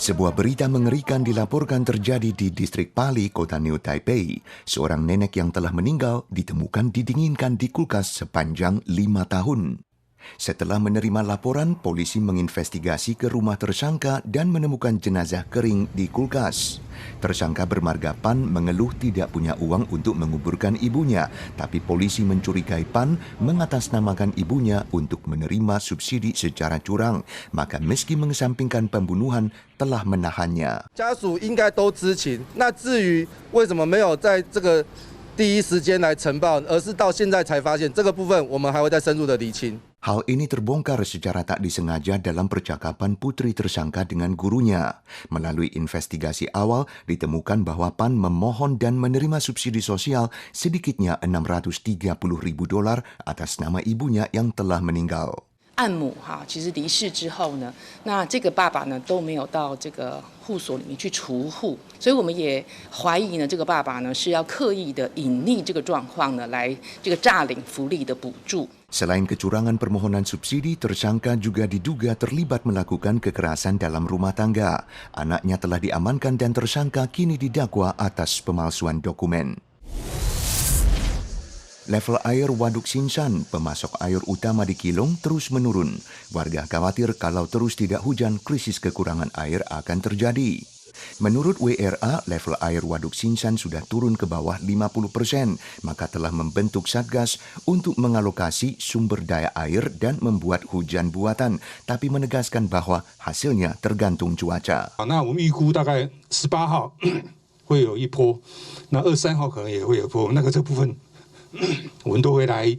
Sebuah berita mengerikan dilaporkan terjadi di distrik Pali, kota New Taipei. Seorang nenek yang telah meninggal ditemukan didinginkan di kulkas sepanjang 5 tahun. Setelah menerima laporan, polisi menginvestigasi ke rumah tersangka dan menemukan jenazah kering di kulkas. Tersangka bermarga Pan mengeluh tidak punya uang untuk menguburkan ibunya, tapi polisi mencurigai Pan mengatasnamakan ibunya untuk menerima subsidi secara curang. Maka meski mengesampingkan pembunuhan, telah menahannya. 家属应该都知情。那至于为什么没有在这个第一时间来呈报，而是到现在才发现，这个部分我们还会再深入的厘清。 Hal ini terbongkar secara tak disengaja dalam percakapan putri tersangka dengan gurunya. Melalui investigasi awal, ditemukan bahwa Pan memohon dan menerima subsidi sosial sedikitnya $630.000 atas nama ibunya yang telah meninggal. 岸母其实离世之后呢，那这个爸爸呢都没有到这个户所里面去除户，所以我们也怀疑呢，这个爸爸呢是要刻意的隐匿这个状况呢，来这个诈领福利的补助。 Selain kecurangan permohonan subsidi, tersangka juga diduga terlibat melakukan kekerasan dalam rumah tangga. Anaknya telah diamankan dan tersangka kini didakwa atas pemalsuan dokumen. Level air Waduk Sinsan, pemasok air utama di Kilong, terus menurun. Warga khawatir kalau terus tidak hujan, krisis kekurangan air akan terjadi. Menurut WRA, level air Waduk Sinsan sudah turun ke bawah 50%, maka telah membentuk Satgas untuk mengalokasi sumber daya air dan membuat hujan buatan, tapi menegaskan bahwa hasilnya tergantung cuaca. 那我们预估大概18号会有一波，那23号可能也会有一波，那个这部分我们都会来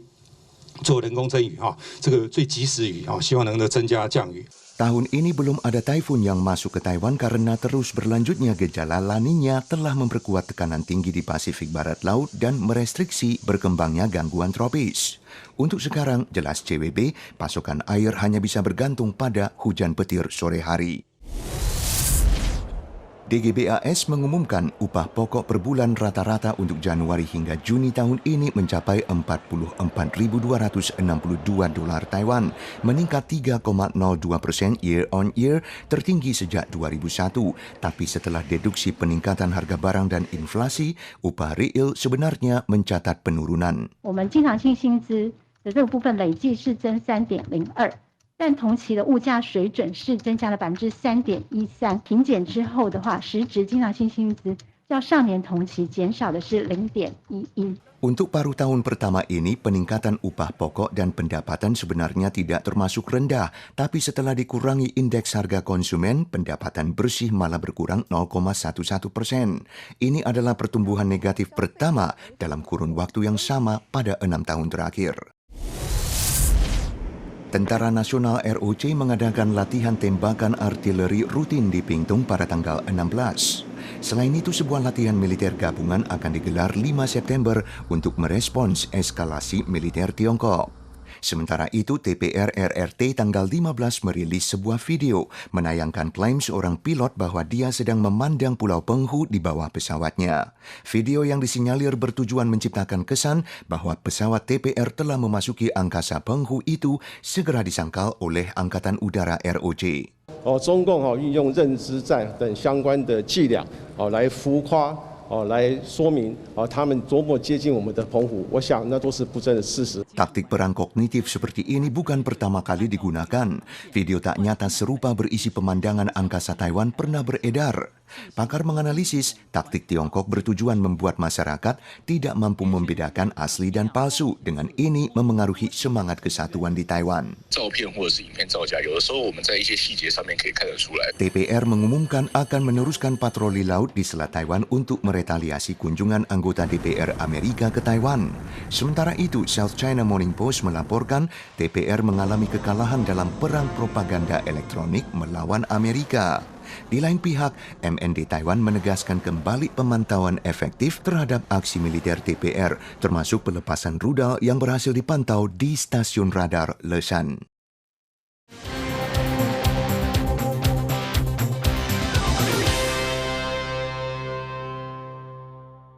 做人工增雨这个最及时雨希望能够增加降雨。 Tahun ini belum ada taifun yang masuk ke Taiwan karena terus berlanjutnya gejala La Niña telah memperkuat tekanan tinggi di Pasifik Barat Laut dan merestriksi berkembangnya gangguan tropis. Untuk sekarang, jelas CWB, pasokan air hanya bisa bergantung pada hujan petir sore hari. DGBAS mengumumkan upah pokok per bulan rata-rata untuk Januari hingga Juni tahun ini mencapai $44.262 Taiwan, meningkat 3,02% year on year, tertinggi sejak 2001. Tapi setelah deduksi peningkatan harga barang dan inflasi, upah real sebenarnya mencatat penurunan. 我们经常性薪资的这个部分累计是增3.02%。 但同期的物价水准是增加了3.13%，平减之后的话，实质经常性薪资较上年同期减少的是0.11%。 Untuk paruh tahun pertama ini, peningkatan upah pokok dan pendapatan sebenarnya tidak termasuk rendah, tapi setelah dikurangi indeks harga konsumen, pendapatan bersih malah berkurang 0,11%. Ini adalah pertumbuhan negatif pertama dalam kurun waktu yang sama pada 6 tahun terakhir. Tentara Nasional ROC mengadakan latihan tembakan artileri rutin di Pingtung pada tanggal 16. Selain itu, sebuah latihan militer gabungan akan digelar 5 September untuk merespons eskalasi militer Tiongkok. Sementara itu, TPR RRT tanggal 15 merilis sebuah video menayangkan klaim seorang pilot bahwa dia sedang memandang Pulau Penghu di bawah pesawatnya. Video yang disinyalir bertujuan menciptakan kesan bahwa pesawat TPR telah memasuki angkasa Penghu itu segera disangkal oleh Angkatan Udara ROC. 中共运用认知战等相关的伎俩来浮夸。 来说明他们多么接近我们的澎湖，我想那都是不争的事实。 Taktik perang kognitif seperti ini bukan pertama kali digunakan. Video tak nyata serupa berisi pemandangan angkasa Taiwan pernah beredar. Pakar menganalisis, taktik Tiongkok bertujuan membuat masyarakat tidak mampu membedakan asli dan palsu. Dengan ini memengaruhi semangat kesatuan di Taiwan. TPR mengumumkan akan meneruskan patroli laut di Selat Taiwan untuk meretaliasi kunjungan anggota DPR Amerika ke Taiwan. Sementara itu, South China Morning Post melaporkan TPR mengalami kekalahan dalam perang propaganda elektronik melawan Amerika. Di lain pihak, MND Taiwan menegaskan kembali pemantauan efektif terhadap aksi militer TPR, termasuk pelepasan rudal yang berhasil dipantau di stasiun radar Leshan.